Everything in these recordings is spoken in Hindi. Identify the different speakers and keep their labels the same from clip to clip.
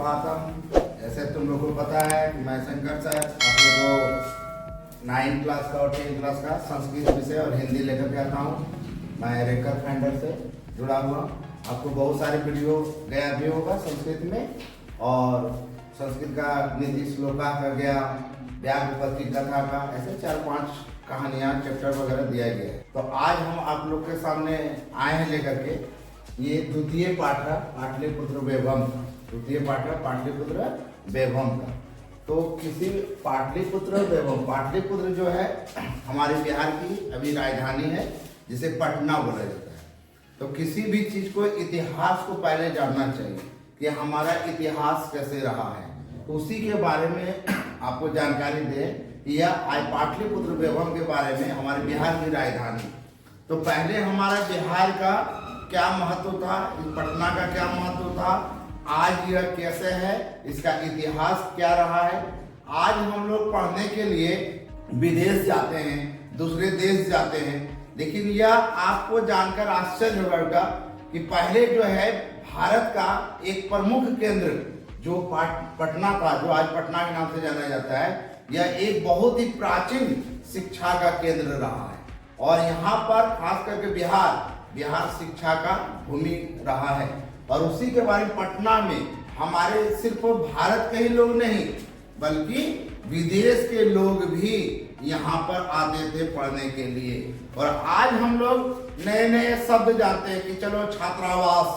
Speaker 1: सुप्रभातम। जैसे तुम लोग को पता है कि मैं शंकर सर आप लोगों को 9th क्लास का और 10th क्लास का संस्कृत विषय और हिंदी लेकर के आता हूँ। मैं रेकर फाइंडर से जुड़ा हुआ। आपको बहुत सारे वीडियो गया भी होगा संस्कृत में, और संस्कृत का निधि श्लोका का गया, व्याघ्रपति कथा का, ऐसे 4-5 कहानियाँ चैप्टर वगैरह दिया गया है। तो आज हम आप लोग के सामने आए हैं लेकर के ये द्वितीय पाठ पाटलिपुत्र वैभव, द्वितीय पाठ पाटलिपुत्र वैभव का। तो किसी पाटलिपुत्र वैभव, पाटलिपुत्र जो है हमारे बिहार की अभी राजधानी है जिसे पटना बोला जाता है। तो किसी भी चीज को इतिहास को पहले जानना चाहिए कि हमारा इतिहास कैसे रहा है, तो उसी के बारे में आपको जानकारी दें। यह आज पाटलिपुत्र वैभव के बारे में, हमारे बिहार की राजधानी। तो पहले हमारा बिहार का क्या महत्व था, इस पटना का क्या महत्व था, आज यह कैसे है, इसका इतिहास क्या रहा है। आज हम लोग पढ़ने के लिए विदेश जाते हैं, दूसरे देश जाते हैं, लेकिन यह आपको जानकर आश्चर्य होगा कि पहले जो है भारत का एक प्रमुख केंद्र जो पटना था, जो आज पटना के नाम से जाना जाता है, यह एक बहुत ही प्राचीन शिक्षा का केंद्र रहा है। और यहाँ पर खास करके बिहार शिक्षा का भूमि रहा है। और उसी के बारे में पटना में हमारे सिर्फ भारत के ही लोग नहीं बल्कि विदेश के लोग भी यहाँ पर आते थे पढ़ने के लिए। और आज हम लोग नए नए शब्द जानते हैं कि चलो छात्रावास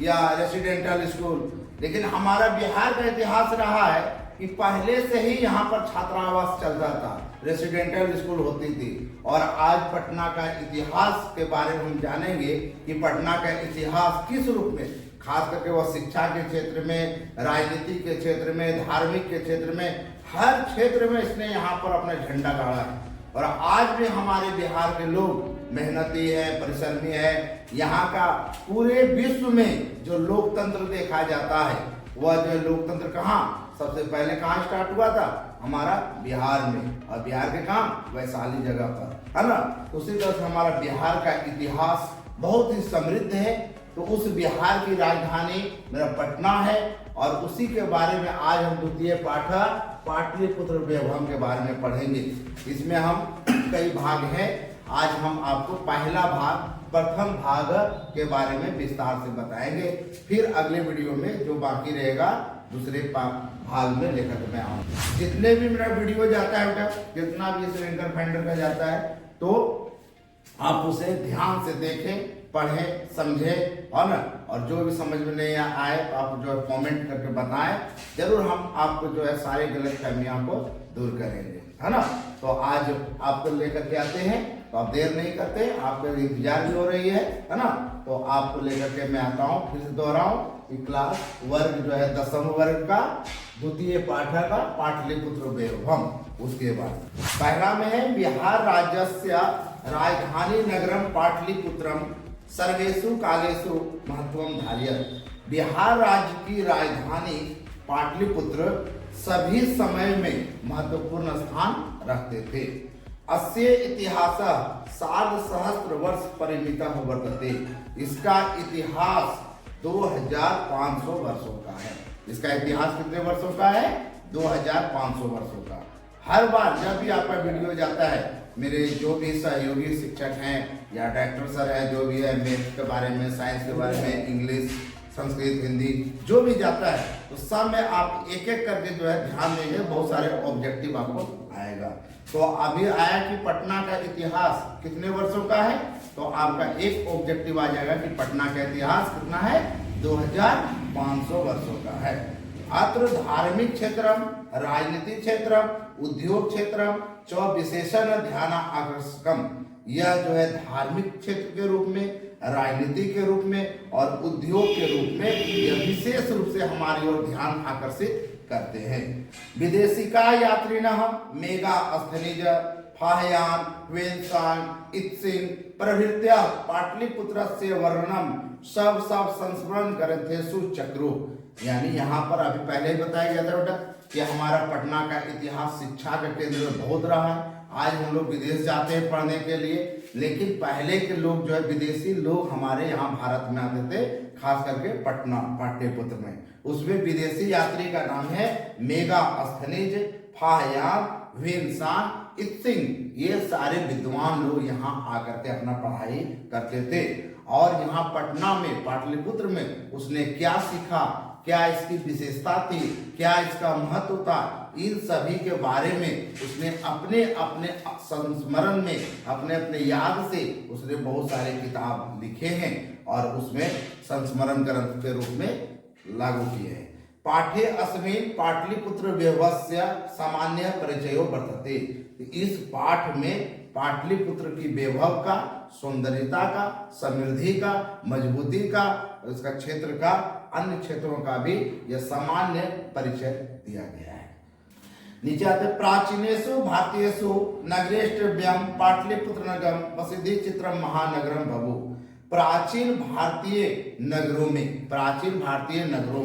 Speaker 1: या रेसिडेंटल स्कूल, लेकिन हमारा बिहार का इतिहास रहा है कि पहले से ही यहाँ पर छात्रावास चलता था, रेसिडेंटल स्कूल होती थी। और आज पटना का इतिहास के बारे में हम जानेंगे कि पटना का इतिहास किस रूप में, खास करके वह शिक्षा के क्षेत्र में, राजनीति के क्षेत्र में, धार्मिक के क्षेत्र में, हर क्षेत्र में इसने यहाँ पर अपना झंडा गाड़ा है। और आज भी हमारे बिहार के लोग मेहनती है, परिश्रमी है। यहाँ का पूरे विश्व में जो लोकतंत्र देखा जाता है, वह जो लोकतंत्र कहाँ सबसे पहले कहाँ स्टार्ट हुआ था, हमारा बिहार में। और बिहार के कहाँ, वैशाली जगह पर, है ना। तो उसी तरह से हमारा बिहार का इतिहास बहुत ही समृद्ध है। तो उस बिहार की राजधानी मेरा पटना है, और उसी के बारे में आज हम द्वितीय पाठ पाटलिपुत्र वैभव के बारे में पढ़ेंगे। इसमें हम कई भाग हैं। आज हम आपको पहला भाग, प्रथम भाग के बारे में विस्तार से बताएंगे। फिर अगले वीडियो में जो बाकी रहेगा दूसरे भाग में लेकर मैं आऊँगा। जितने भी मेरा वीडियो जाता है बेटा, जितना भी रेकर फाइंडर का जाता है, तो आप उसे ध्यान से देखें, पढ़ें, समझें, और ना, और जो भी समझ में नहीं आए तो आप जो है कमेंट करके बताएं। जरूर हम आपको जो है सारे गलत फहमियां को दूर करेंगे, है ना। तो आज आपको लेकर के आते हैं, तो आप देर नहीं करते, आपका इंतजार भी हो रही है ना। तो आपको लेकर के मैं आता हूँ, फिर से दोहराऊं कि क्लास वर्ग जो है 10वीं वर्ग का द्वितीय पाठ का पाटलिपुत्र वैभव। उसके बाद पहला में है बिहार राज्यस्य राजधानी नगरम पाटलिपुत्रम सर्वेषु कालेषु महत्वम धार्यत। बिहार राज्य की राजधानी पाटलिपुत्र सभी समय में महत्वपूर्ण स्थान रखते थे। अस्य इतिहास सार्धसहस्र वर्ष परिमितः वर्तते। इसका इतिहास 2500 वर्षों का है। इसका इतिहास कितने वर्षों का है? 2500 वर्षों का। हर बार जब भी आपका वीडियो जाता है, मेरे जो भी सहयोगी शिक्षक हैं या डायरेक्टर सर है, जो भी है, मैथ के बारे में, साइंस के बारे में, इंग्लिश, संस्कृत, हिंदी जो भी जाता है, तो सब में आप एक एक करके जो है ध्यान देंगे, बहुत सारे ऑब्जेक्टिव आपको आएगा। तो अभी आया कि पटना का इतिहास कितने वर्षों का है, तो आपका एक ऑब्जेक्टिव आ जाएगा कि पटना का इतिहास कितना है, 2500 वर्षों का है। अत्र धार्मिक क्षेत्रम, राजनीतिक क्षेत्रम, उद्योग क्षेत्रम च विशेषण ध्यान आकर्षकम। यह जो है धार्मिक क्षेत्र के रूप में, राजनीति के रूप में और उद्योग के रूप में यह विशेष रूप से हमारी ओर ध्यान आकर्षित करते हैं। विदेशिका यात्रिणः मेगा स्थनिज फाहयान वेंसान इत्सिन प्रभृत्या पाटलिपुत्रस्य वर्णनम सब संस्मरण ग्रंथेषु चक्रो। यानी यहाँ पर अभी पहले ही बताया गया था बेटा कि हमारा पटना का इतिहास शिक्षा का केंद्र बहुत रहा है। आज हम लोग विदेश जाते हैं पढ़ने के लिए, लेकिन पहले के लोग जो है विदेशी लोग हमारे यहाँ भारत में आते थे, खास करके पटना पाटलिपुत्र में। उसमें विदेशी यात्री का नाम है मेगास्थनीज, फाहयान, वेनसान, इत्सिंग। ये सारे विद्वान लोग यहाँ आकर के अपना पढ़ाई करते थे। और यहाँ पटना में, पाटलिपुत्र में उसने क्या सीखा, क्या इसकी विशेषता थी, क्या इसका महत्व था, इन सभी के बारे में उसने अपने अपने संस्मरण में, अपने अपने याद से उसने बहुत सारे किताब लिखे हैं और उसमें संस्मरण ग्रंथ के रूप में लागू किए हैं। पाठे अस्मिन् पाटलिपुत्र वैभवस्य सामान्य परिचयो वर्तते। इस पाठ में पाटलिपुत्र की वैभव का, सौंदर्यता का, समृद्धि का, मजबूती का, इसका क्षेत्र का, अन्य क्षेत्रों का भी यह सामान्य परिचय दिया गया है। नीचे आते प्राचीनेषु भारतीयेषु नगरेष्टव्यम पाटलिपुत्र नगरम प्रसिद्धि चित्रम महानगरम बभू। प्राचीन भारतीय नगरों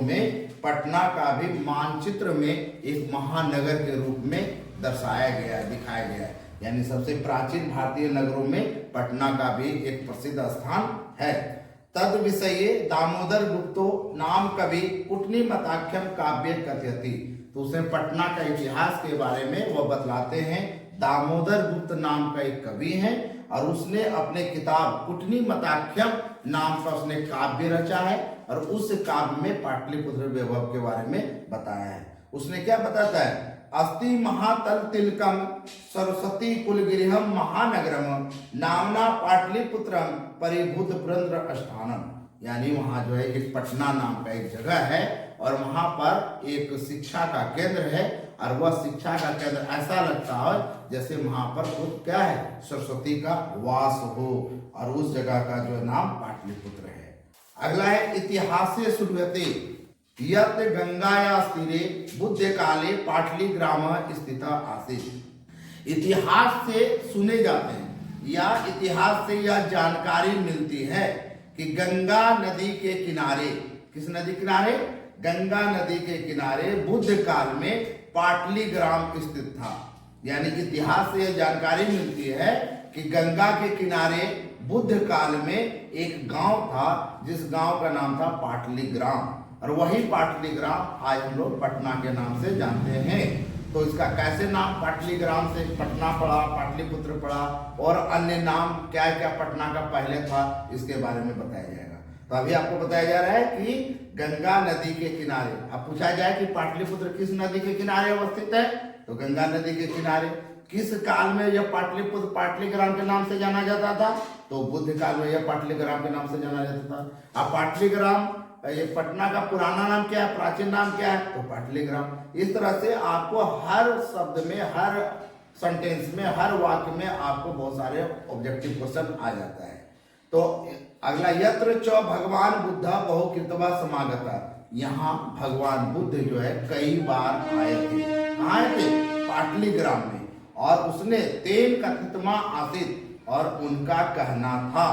Speaker 1: में पटना का भी मानचित्र में एक महानगर के रूप में दर्शाया गया, दिखाया गया है। यानी सबसे प्राचीन भारतीय नगरों में पटना का भी एक प्रसिद्ध स्थान है। तद विषये दामोदर गुप्तो नाम कवि कुटनीमताख्यम काव्य कथयति। तो उसने पटना का इतिहास के बारे में वो बतलाते हैं। दामोदर गुप्त नाम का एक कवि है और उसने अपने किताब कुटनीमताख्यम नाम का उसने काव्य रचा है और उस काव्य में पाटलिपुत्र वैभव के बारे में बताया है। उसने क्या बताता है, अस्ति महातल तिलकम सरस्वती कुलगिरिहम महानगरम नामना पाटलिपुत्रम परिभूत पुरंद्र स्थानम। यानी वहाँ जो है एक पटना नाम का एक जगह है और वहाँ पर एक शिक्षा का केंद्र है और वह शिक्षा का केंद्र ऐसा लगता है जैसे वहाँ पर खुद क्या है, सरस्वती का वास हो, और उस जगह का जो नाम पाटलिपुत्र है। अगला है इतिहासे श्रूयते यत् गंगाया तीरे बुद्ध काले पाटली ग्राम स्थित आसीत्। इतिहास से सुने जाते हैं या इतिहास से यह जानकारी मिलती है कि गंगा नदी के किनारे, किस नदी किनारे, गंगा नदी के किनारे बुद्ध काल में पाटली ग्राम स्थित था। यानी इतिहास से यह जानकारी मिलती है कि गंगा के किनारे बुद्ध काल में एक गांव था जिस गांव का नाम था पाटली ग्राम, और वही पाटली ग्राम आज हम लोग पटना के नाम से जानते हैं। तो इसका कैसे नाम पाटली ग्राम से पटना पड़ा, पाटलिपुत्र पड़ा, और अन्य नाम क्या क्या पटना का पहले था, इसके बारे में बताया जाएगा। तो अभी आपको बताया जा रहा है कि गंगा नदी के किनारे, अब पूछा जाए कि पाटलिपुत्र किस नदी के किनारे अवस्थित है, तो गंगा नदी के किनारे। किस काल में यह पाटलिपुत्र पाटली ग्राम के नाम से जाना जाता था, तो बुद्ध काल में यह पाटली ग्राम के नाम से जाना जाता था। अब पाटली ग्राम, ये पटना का पुराना नाम क्या है, प्राचीन नाम क्या है, तो पाटली ग्राम। इस तरह से आपको हर शब्द में, हर सेंटेंस में, हर वाक्य में आपको बहुत सारे ऑब्जेक्टिव क्वेश्चन आ जाता है। तो अगला यत्र च भगवान बुद्ध बहुकृतवा समागता। यहाँ भगवान बुद्ध जो है कई बार आए थे। कहाँ आए थे, पाटली ग्राम में, और उसने तेन कथितमा आसित, और उनका कहना था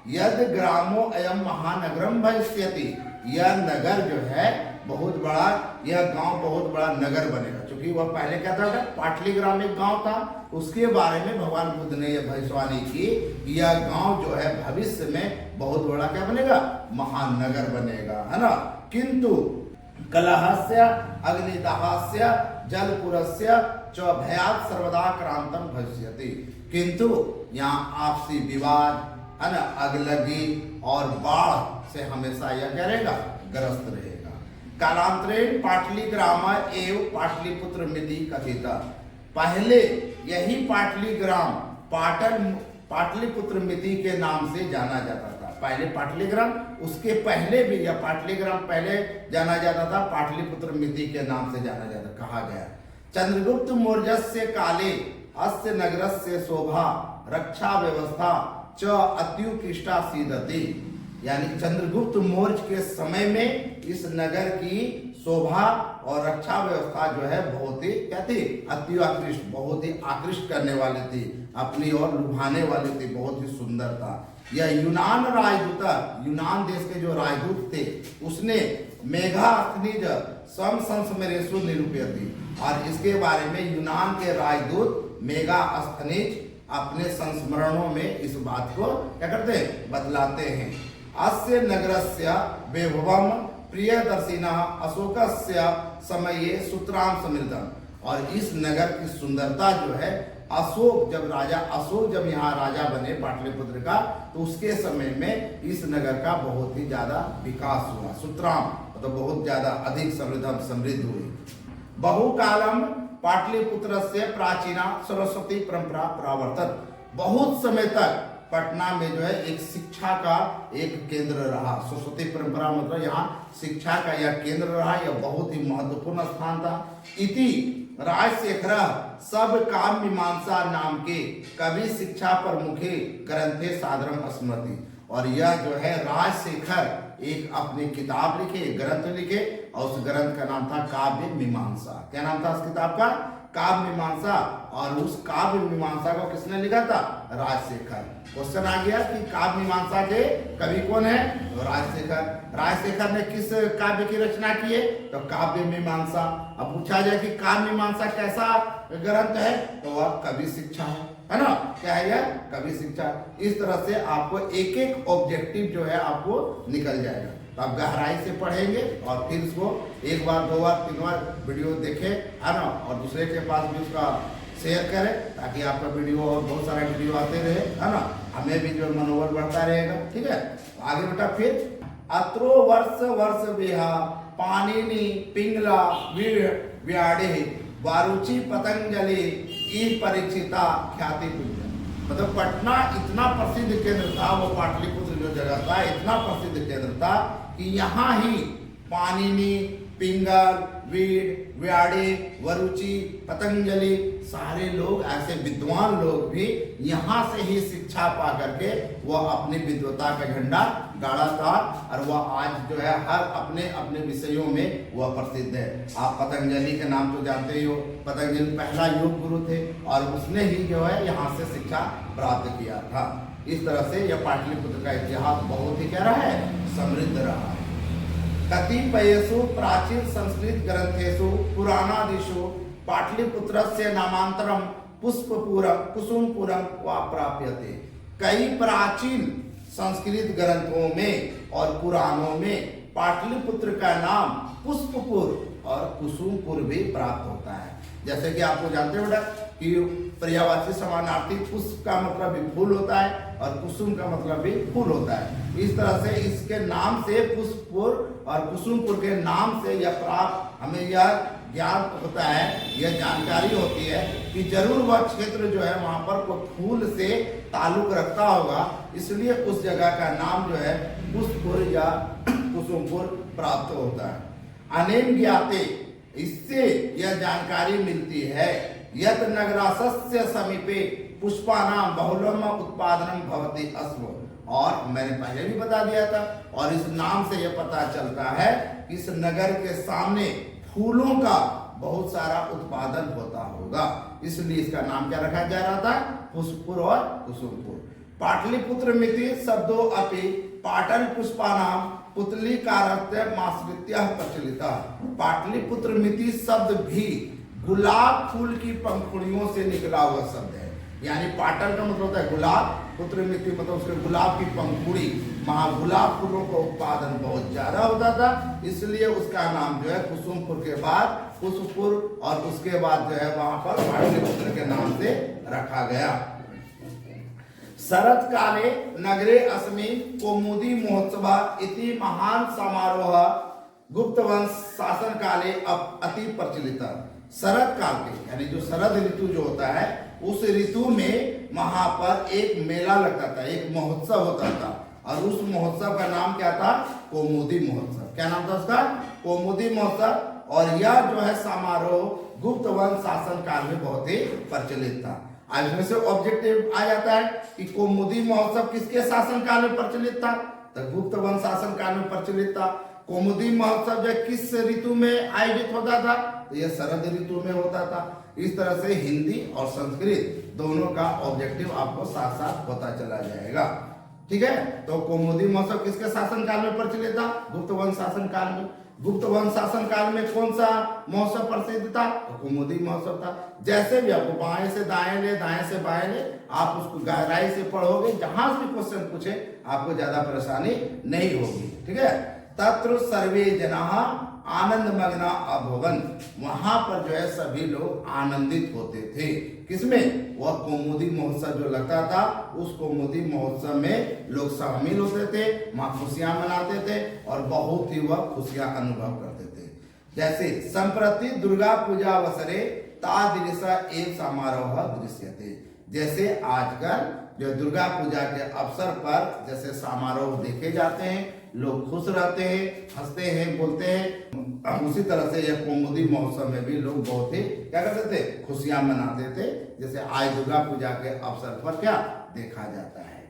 Speaker 1: यद ग्रामो अयम महानगरम भविष्यति। यह नगर जो है बहुत बड़ा, यह गांव बहुत बड़ा नगर बनेगा। क्योंकि वह पहले क्या था, पाटली ग्राम एक गांव था, उसके बारे में भगवान बुद्ध ने यह भविष्यवाणी की, यह गांव जो है भविष्य में बहुत बड़ा क्या बनेगा, महानगर बनेगा, है ना। किंतु कलहस्य अग्निदाहस्य जलपुरस्य च भयात् सर्वदा क्रांतम भविष्यति। किंतु यहाँ आपसी विवाद, है ना, अगलगी और बाढ़ से हमेशा यह क्या रहेगा, ग्रस्त रहेगा। कालांतरेण पाटली ग्राम एवं पाटलिपुत्र मिति कथित। पहले यही पाटली ग्राम पाटलिपुत्र मिति के नाम से जाना जाता था। पहले पाटली ग्राम, उसके पहले भी यह पाटली ग्राम पहले जाना जाता था, पाटलिपुत्र मिति के नाम से जाना जाता, कहा गया। चंद्रगुप्त मौर्यस्य काले अस्य नगरस्य शोभा रक्षा व्यवस्था च अत्युत्कृष्टा सीदति। यानी चंद्रगुप्त मौर्य के समय में इस नगर की शोभा और रक्षा व्यवस्था जो है बहुत ही क्या थी, अत्युत्कृष्ट, बहुत ही आकृष्ट करने वाली थी, अपनी ओर लुभाने वाली थी, बहुत ही सुंदर था। यह यूनान राजदूत, यूनान देश के जो राजदूत थे, उसने मेघास्थनीज सम संस्मरेषु निरूपयति। और इसके बारे में यूनान के राजदूत मेघास्थनीज अपने संस्मरणों में इस बात को क्या करते हैं, बतलाते हैं। अस्य नगरस्य वैभवम प्रियदर्शिनः अशोकस्य समये सूत्राम समृद्धम। और इस नगर की सुंदरता जो है अशोक जब यहाँ राजा बने पाटलिपुत्र का, तो उसके समय में इस नगर का बहुत ही ज्यादा विकास हुआ। सूत्राम मतलब बहुत ज्यादा अधिक समृद्ध हुई। बहुकालम पाटलिपुत्र से प्राचीना सरस्वती परंपरा प्रावर्तत। बहुत समय तक पटना में जो है एक शिक्षा का एक केंद्र रहा। सरस्वती परंपरा मतलब यहाँ शिक्षा का यह केंद्र रहा, यह बहुत ही महत्वपूर्ण स्थान था। इति राजशेखर सब काव्य मीमांसा नाम के कवि शिक्षा पर मुखे ग्रंथे सादरम स्मृति। और यह जो है राजशेखर एक अपनी किताब लिखे, ग्रंथ लिखे, और उस ग्रंथ का नाम था काव्य मीमांसा। क्या नाम था उस किताब का? काव्य मीमांसा। और उस काव्य मीमांसा को किसने लिखा था? राजशेखर। क्वेश्चन आ गया कि काव्य मीमांसा के कवि कौन है? तो राजशेखर। राजशेखर ने किस काव्य की रचना की है? तो काव्य मीमांसा। अब पूछा जाए कि काव्य मीमांसा कैसा ग्रंथ है, तो वह कवि शिक्षा है ना? क्या है यह? कवि शिक्षा। इस तरह से आपको एक एक ऑब्जेक्टिव जो है आपको निकल जाएगा। तो आप गहराई से पढ़ेंगे और फिर इसको एक बार, दो बार, तीन बार वीडियो देखें, है ना? और दूसरे के पास भी उसका शेयर करें, ताकि आपका वीडियो और बहुत सारा वीडियो आते रहे, है ना? हमें भी जो मनोबल बढ़ता रहेगा। ठीक है, आगे बेटा फिर अत्रो वर्ष विहा पाणिनि पिंगला व्याड़े वारुचि पतंजलि ई परीक्षिता ख्याति पुण्य। मतलब पटना इतना प्रसिद्ध केंद्र था, वो पाटलिपुत्र जो जगह था इतना प्रसिद्ध केंद्र था कि यहाँ ही पाणिनि, पिंगल, वीड, व्याड़े, वरुचि, पतंजलि सारे लोग, ऐसे विद्वान लोग भी यहाँ से ही शिक्षा पा करके वह अपनी विद्वता का झंडा गाड़ा था। और वह आज जो है हर अपने अपने विषयों में वह प्रसिद्ध है। आप पतंजलि के नाम तो जानते ही हो। पतंजलि पहला योग गुरु थे और उसने ही जो है यहाँ से शिक्षा प्राप्त किया था। इस तरह से यह पाटलिपुत्र का इतिहास बहुत ही क्या रहा है? समृद्ध रहा है। कतिपयेषु प्राचीन संस्कृत ग्रंथेषु पुराणादिषु पाटलिपुत्रस्य नामांतरम पुष्पपुरम कुसुमपुरम वा प्राप्यते। कई प्राचीन संस्कृत ग्रंथों में और पुराणों में पाटलिपुत्र का नाम पुष्पपुर और कुसुमपुर भी प्राप्त होता है। जैसे कि आपको जानते हो बेटा कि पर्यायवाची समानार्थी पुष्प का मतलब भी फूल होता है और कुसुम का मतलब भी फूल होता है। इस तरह से इसके नाम से पुष्पपुर और कुसुमपुर के नाम से यह प्राप्त हमें यह ज्ञान होता है, यह जानकारी होती है कि जरूर वह क्षेत्र जो है वहां पर कोई फूल से ताल्लुक रखता होगा, इसलिए उस जगह का नाम जो है पुष्पपुर या कुसुमपुर प्राप्त होता है। अनेन ज्ञाते, इससे यह जानकारी मिलती है यत नगरासस्य समीपे पुष्पानाम बहुलम उत्पादनम भवति अस्व। और मैंने पहले भी बता दिया था, और इस नाम से यह पता चलता है कि इस नगर के सामने फूलों का बहुत सारा उत्पादन होता होगा, इसलिए इसका नाम क्या रखा जा रहा था? पुष्पपुर और कुसुमपुर। पाटलिपुत्र मिति शब्दों अपि पाटल पुष्पानाम पुतली कारत्य माश्रित्य प्रचलिता। पाटलिपुत्र मिति शब्द भी गुलाब फूल की पंखुड़ियों से निकला हुआ शब्द है। यानी पाटल का मतलब होता है गुलाब, पुत्र मिति मतलब उसके गुलाब की पंखुड़ी। वहां गुलाब फूलों का उत्पादन बहुत ज्यादा होता था, इसलिए उसका नाम जो है कुसुमपुर के बाद पुष्पपुर और उसके बाद जो है वहां पर पाटलिपुत्र के नाम से रखा गया। शरत काले नगरे अस्मिन् कौमुदी महोत्सव इति महान समारोह गुप्त वंश शासन काले अति प्रचलित। शरद काल के यानी जो शरद ऋतु जो होता है उस ऋतु में वहां पर एक मेला लगता था, एक महोत्सव होता था, और उस महोत्सव का नाम क्या था? कौमुदी महोत्सव। क्या नाम था उसका? कौमुदी महोत्सव। और यह जो है समारोह गुप्त वंश शासन काल में बहुत ही प्रचलित था। आज में से ऑब्जेक्टिव आ जाता है कि कौमुदी महोत्सव किसके शासन काल में प्रचलित था? तो गुप्त वंश शासन काल में प्रचलित था। कौमुदी महोत्सव जो किस ऋतु में आयोजित होता था? तो यह शरद ऋतु में होता था। इस तरह से हिंदी और संस्कृत दोनों का ऑब्जेक्टिव आपको साथ साथ होता चला जाएगा। ठीक है, तो कौमुदी महोत्सव किसके शासन काल में प्रचलित था? गुप्त वंश शासन काल में। गुप्त वंश शासन काल में कौन सा महोत्सव प्रसिद्ध था? तो कौमुदी महोत्सव था। जैसे भी आपको बाएं से दाएं ले, दाएं से बाएं ले, आप उसको गहराई से पढ़ोगे, जहां भी क्वेश्चन पूछे आपको ज्यादा परेशानी नहीं होगी। ठीक है। तत्र सर्वे जनाः आनंद मग्ना अभवन, वहां पर जो है सभी लोग आनंदित होते थे। किसमें? वह कौमुदी महोत्सव जो लगता था, उस कौमुदी महोत्सव में लोग शामिल होते थे, वहां खुशियां मनाते थे और बहुत ही वह खुशियां अनुभव करते थे। जैसे संप्रति दुर्गा पूजा अवसरे तादृश एव समारोह दृश्यते, जैसे आजकल जो दुर्गा पूजा के अवसर पर जैसे समारोह देखे जाते हैं, लोग खुश रहते हैं, हंसते हैं, बोलते हैं, उसी तरह से यह कौमुदी महोत्सव में भी लोग बहुत ही क्या करते थे? खुशियां मनाते थे, जैसे आज दुर्गा पूजा के अवसर पर क्या देखा जाता है।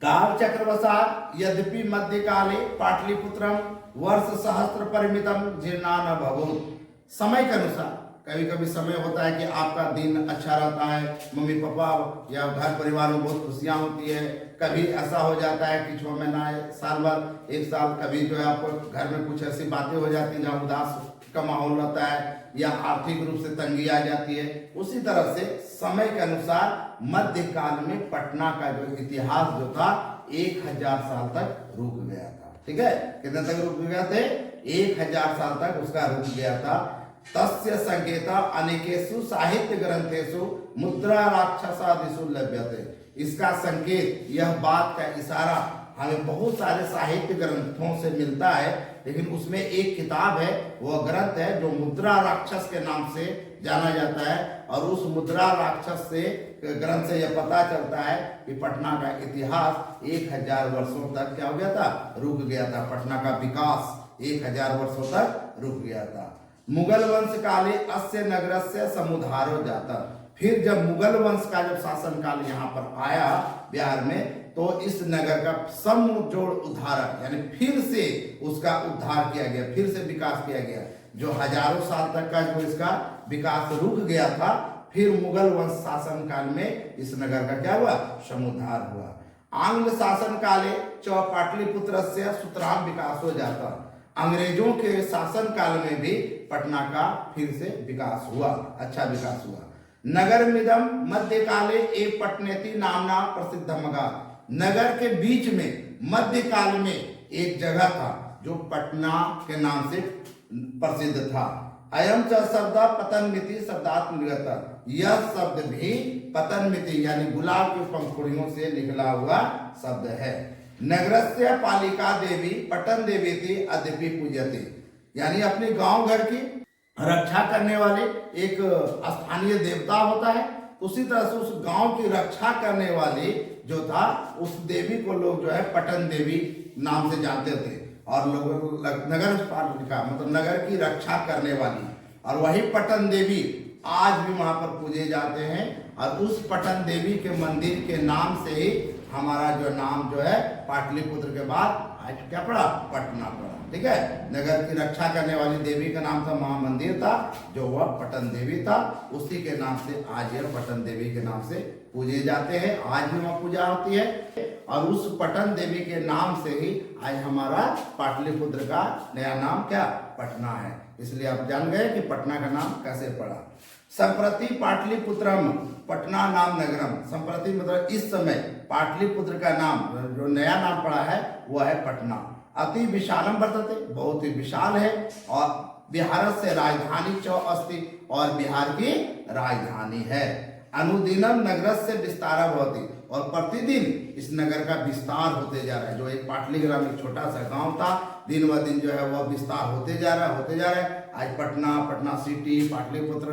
Speaker 1: काल चक्रवशात यद्यपि मध्यकाले पाटलिपुत्रम वर्ष सहस्त्र परिमितम जीर्णा न भवोत, समय के अनुसार कभी कभी समय होता है कि आपका दिन अच्छा रहता है, मम्मी पापा या घर परिवार में बहुत खुशियां होती है। कभी ऐसा हो जाता है कि 6 महीना, साल भर, 1 साल, कभी जो है आपको घर में कुछ ऐसी बातें हो जाती हैं जहाँ उदास का माहौल रहता है या आर्थिक रूप से तंगी आ जाती है। उसी तरह से समय के अनुसार मध्यकाल में पटना का जो इतिहास जो था 1000 साल तक रुक गया था। ठीक है। कितने तक रुक गया थे? 1000 साल तक उसका रुक गया था। तस्य संकेता अनेकेषु साहित्य ग्रंथेषु मुद्रा राक्षसादिषु लभ्यते, इसका संकेत, यह बात का इशारा हमें बहुत सारे साहित्य ग्रंथों से मिलता है, लेकिन उसमें एक किताब है, वह ग्रंथ है जो मुद्रा राक्षस के नाम से जाना जाता है। और उस मुद्रा राक्षस से ग्रंथ से यह पता चलता है कि पटना का इतिहास 1000 वर्षों तक क्या हो गया था? रुक गया था। पटना का विकास 1000 वर्षों तक रुक गया था। मुगल वंश काले अस्य नगरस्य समुद्धारो जाता, फिर जब मुगल वंश का जब शासन काल यहाँ पर आया बिहार में, तो इस नगर का समूढ़ उद्धार यानी फिर से उसका उद्धार किया गया, फिर से विकास किया गया। जो हजारों साल तक का जो इसका विकास रुक गया था, फिर मुगल वंश शासन काल में इस नगर का क्या हुआ? समुद्धार हुआ। आंग्ल शासन काले च पाटलिपुत्रस्य सुतराम विकास हो जाता, अंग्रेजों के शासन काल में भी पटना का फिर से विकास हुआ, अच्छा विकास हुआ। नगर मिदम मध्यकाले एक पटनेती नामना प्रसिद्ध मगा, नगर के बीच में मध्यकाल में एक जगह था जो पटना के नाम से प्रसिद्ध था। अयम च शब्द पतनमिति शब्दात् निर्गत, यह शब्द भी पतनमिति यानी गुलाब की पंखुड़ियों से निकला हुआ शब्द है। नगरस्य पालिका देवी पटन देवी थी अद्यपि पूज्यते, यानी अपने गांव घर की रक्षा करने वाले एक स्थानीय देवता होता है, उसी तरह से उस गांव की रक्षा करने वाली जो था, उस देवी को लोग जो है पटन देवी नाम से जानते थे। और लोग नगर पालिका मतलब नगर की रक्षा करने वाली, और वही पटन देवी आज भी वहां पर पूजे जाते हैं। और उस पटन देवी के मंदिर के नाम से ही हमारा जो नाम जो है पाटलिपुत्र के बाद आज क्या पड़ा? पटना पड़ा। ठीक है। नगर की रक्षा करने वाली देवी का नाम था, महामंदिर था, जो वह पटन देवी था, उसी के नाम से आज यह पटन देवी के नाम से पूजे जाते हैं। आज भी वहाँ पूजा होती है और उस पटन देवी के नाम से ही आज हमारा पाटलिपुत्र का नया नाम क्या? पटना है। इसलिए आप जान गए कि पटना का नाम कैसे पड़ा। संप्रति पाटलिपुत्रम पटना नाम नगरम, संप्रति मतलब इस समय पाटलिपुत्र का नाम जो नया नाम पड़ा है वह है पटना। अति विशालम वर्तते, बहुत ही विशाल है। और बिहार से राजधानी चौ अस्ति, और बिहार की राजधानी है। अनुदिनम नगर से विस्तार होती, और प्रतिदिन इस नगर का विस्तार होते जा रहा है। जो एक पाटलीग्राम एक छोटा सा गांव था, दिन ब दिन जो है वह विस्तार होते जा रहा है। आज पटना, पटना सिटी, पाटलिपुत्र,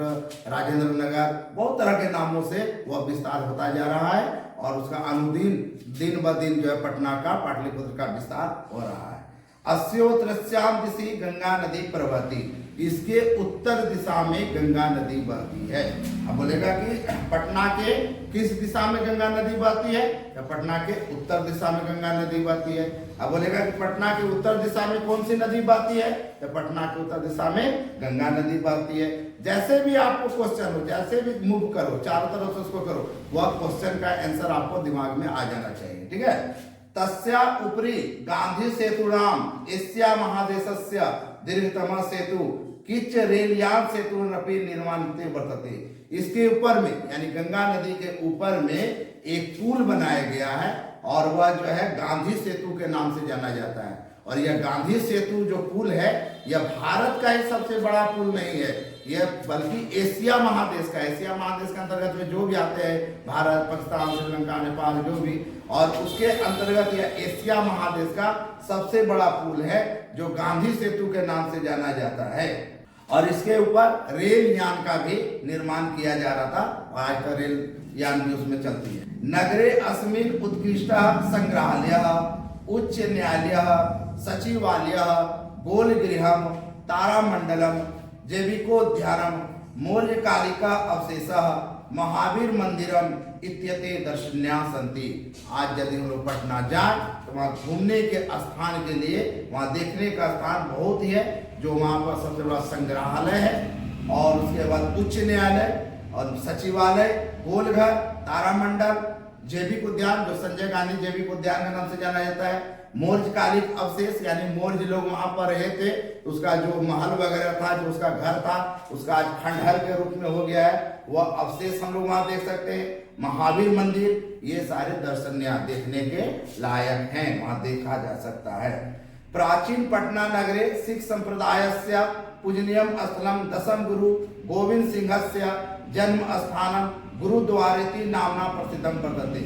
Speaker 1: राजेंद्र नगर, बहुत तरह के नामों से वह विस्तार होता जा रहा है। और उसका अनुदिन दिन ब दिन जो है पटना का, पाटलिपुत्र का विस्तार हो रहा है। अस्योत्रस्याम दिशि गंगा नदी प्रवहती, इसके उत्तर दिशा में गंगा नदी बहती है। अब बोलेगा कि पटना के किस दिशा में गंगा नदी बहती है? तो पटना के उत्तर दिशा में गंगा नदी बहती है। अब बोलेगा कि पटना के उत्तर दिशा में कौन सी नदी बहती है? तो पटना के उत्तर दिशा में गंगा नदी बहती है। जैसे भी आपको क्वेश्चन हो, जैसे भी मूव करो, चारों तरफ से उसको करो, वह क्वेश्चन का आंसर आपको दिमाग में आ जाना चाहिए। ठीक है। तस्या उपरि गांधी सेतुनाम एशिया महादेशस्य दीर्घतम सेतु किच रेलयान सेतु नपी निर्माण वर्तते। इसके ऊपर में यानी गंगा नदी के ऊपर में एक पुल बनाया गया है और वह जो है गांधी सेतु के नाम से जाना जाता है। और यह गांधी सेतु जो पुल है यह भारत का ही सबसे बड़ा पुल नहीं है, यह बल्कि एशिया महादेश का, एशिया महादेश के अंतर्गत में जो भी आते हैं भारत, पाकिस्तान, श्रीलंका, नेपाल जो भी, और उसके अंतर्गत यह एशिया महादेश का सबसे बड़ा पुल है जो गांधी सेतु के नाम से जाना जाता है। और इसके ऊपर रेल यान का भी निर्माण किया जा रहा था, आज का रेल यान भी उसमें चलती है। नगरे अस्मिन उत्कृष्ट संग्रहालय, उच्च न्यायालय, सचिवालय, गोलगृहम, तारामंडलम, जैविकोद्यानम, मौर्यकालिका अवशेषः, महावीर मंदिरम इत्यते दर्शनीया सन्ति। आज यदि हम लोग पटना जाए तो वहाँ घूमने के स्थान के लिए, वहाँ देखने का स्थान बहुत ही है, जो वहाँ पर सबसे बड़ा संग्रहालय है और उसके बाद उच्च न्यायालय और सचिवालय, गोलघर, तारामंडल, जैविक उद्यान जो संजय गांधी जैविक उद्यान के नाम से जाना जाता है, मौर्यकालिक अवशेष यानी मौर्य लोग वहां पर रहे थे, उसका जो महल वगैरह था, जो उसका घर था, उसका आज खंडहर के रूप में हो गया है, वह अवशेष हम लोग वहां देख सकते हैं। महावीर मंदिर, ये सारे दर्शनीय देखने के लायक हैं, वहां देखा जा सकता है। प्राचीन पटना नगरे सिख संप्रदायस्य पूजनीयम स्थलम दशम गुरु गोविंद सिंहस्य जन्म स्थानम गुरुद्वारेति नामना प्रसिद्धम वर्तते।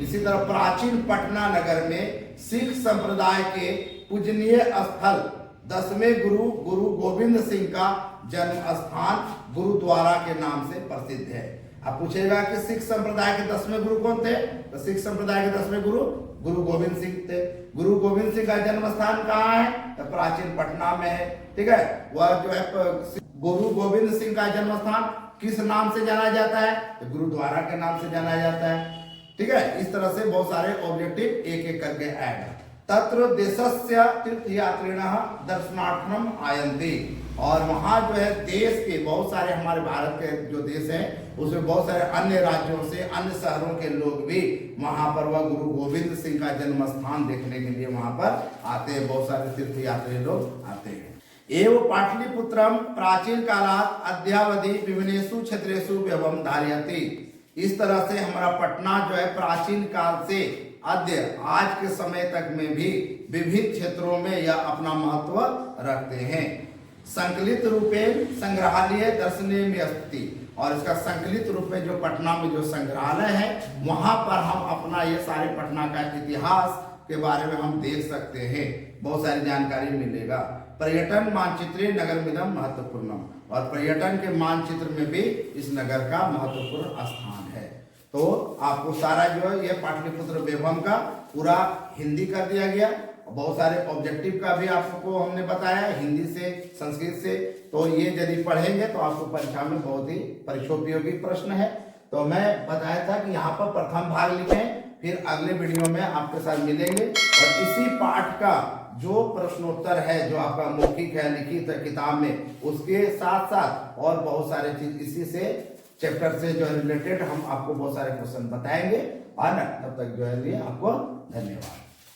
Speaker 1: इसी तरह प्राचीन पटना नगर में सिख संप्रदाय के पूजनीय स्थल 10वें गुरु गुरु गोविंद सिंह का जन्म स्थान गुरुद्वारा के नाम से प्रसिद्ध है। अब पूछेगा कि सिख संप्रदाय के 10वें गुरु कौन थे, तो सिख संप्रदाय के 10वें गुरु गुरु गोविंद सिंह थे। गुरु गोविंद सिंह का जन्म स्थान कहाँ है, तो प्राचीन पटना में है। ठीक है, वह जो है गुरु गोविंद सिंह का जन्म स्थान किस नाम से जाना जाता है, तो गुरुद्वारा के नाम से जाना जाता है। ठीक है, इस तरह से बहुत सारे ऑब्जेक्टिव एक एक करके आएगा। तत्र देशस्य तीर्थयात्रिणः दर्शनार्थम आयन्ति, और वहाँ जो है देश के बहुत सारे, हमारे भारत के जो देश हैं उसमें बहुत सारे अन्य राज्यों से, अन्य शहरों के लोग भी वहाँ पर वह गुरु गोविंद सिंह का जन्म स्थान देखने के लिए वहाँ पर आते हैं, बहुत सारे तीर्थयात्री लोग आते हैं। एवं पाटलिपुत्रम प्राचीन कालात अद्यावधि विभिन्नेषु क्षेत्रेषु व्यवम धारयति। इस तरह से हमारा पटना जो है प्राचीन काल से अद्य आज के समय तक में भी विभिन्न क्षेत्रों में यह अपना महत्व रखते हैं। संकलित रूपेण संग्रहालय दर्शनीय में अस्ति, और इसका संकलित रूप में जो पटना में जो संग्रहालय है वहां पर हम अपना ये सारे पटना का इतिहास के बारे में हम देख सकते हैं, बहुत सारी जानकारी मिलेगा। पर्यटन मानचित्र नगर मिदम महत्वपूर्णम, और पर्यटन के मानचित्र में भी इस नगर का महत्वपूर्ण स्थान है। तो आपको सारा जो है ये पाटलिपुत्र वैभव का पूरा हिंदी कर दिया गया, बहुत सारे ऑब्जेक्टिव का भी आपको हमने बताया हिंदी से, संस्कृत से। तो ये यदि पढ़ेंगे तो आपको परीक्षा में बहुत ही परीक्षोपयोगी प्रश्न है। तो मैं बताया था कि यहाँ पर प्रथम भाग लिखें, फिर अगले वीडियो में आपके साथ मिलेंगे और इसी पाठ का जो प्रश्नोत्तर है जो आपका मौखिक है, लिखित है किताब में, उसके साथ साथ और बहुत सारे चीज इसी से चैप्टर से जो है रिलेटेड हम आपको बहुत सारे क्वेश्चन बताएंगे। और तब तक जो है लिए आपको धन्यवाद।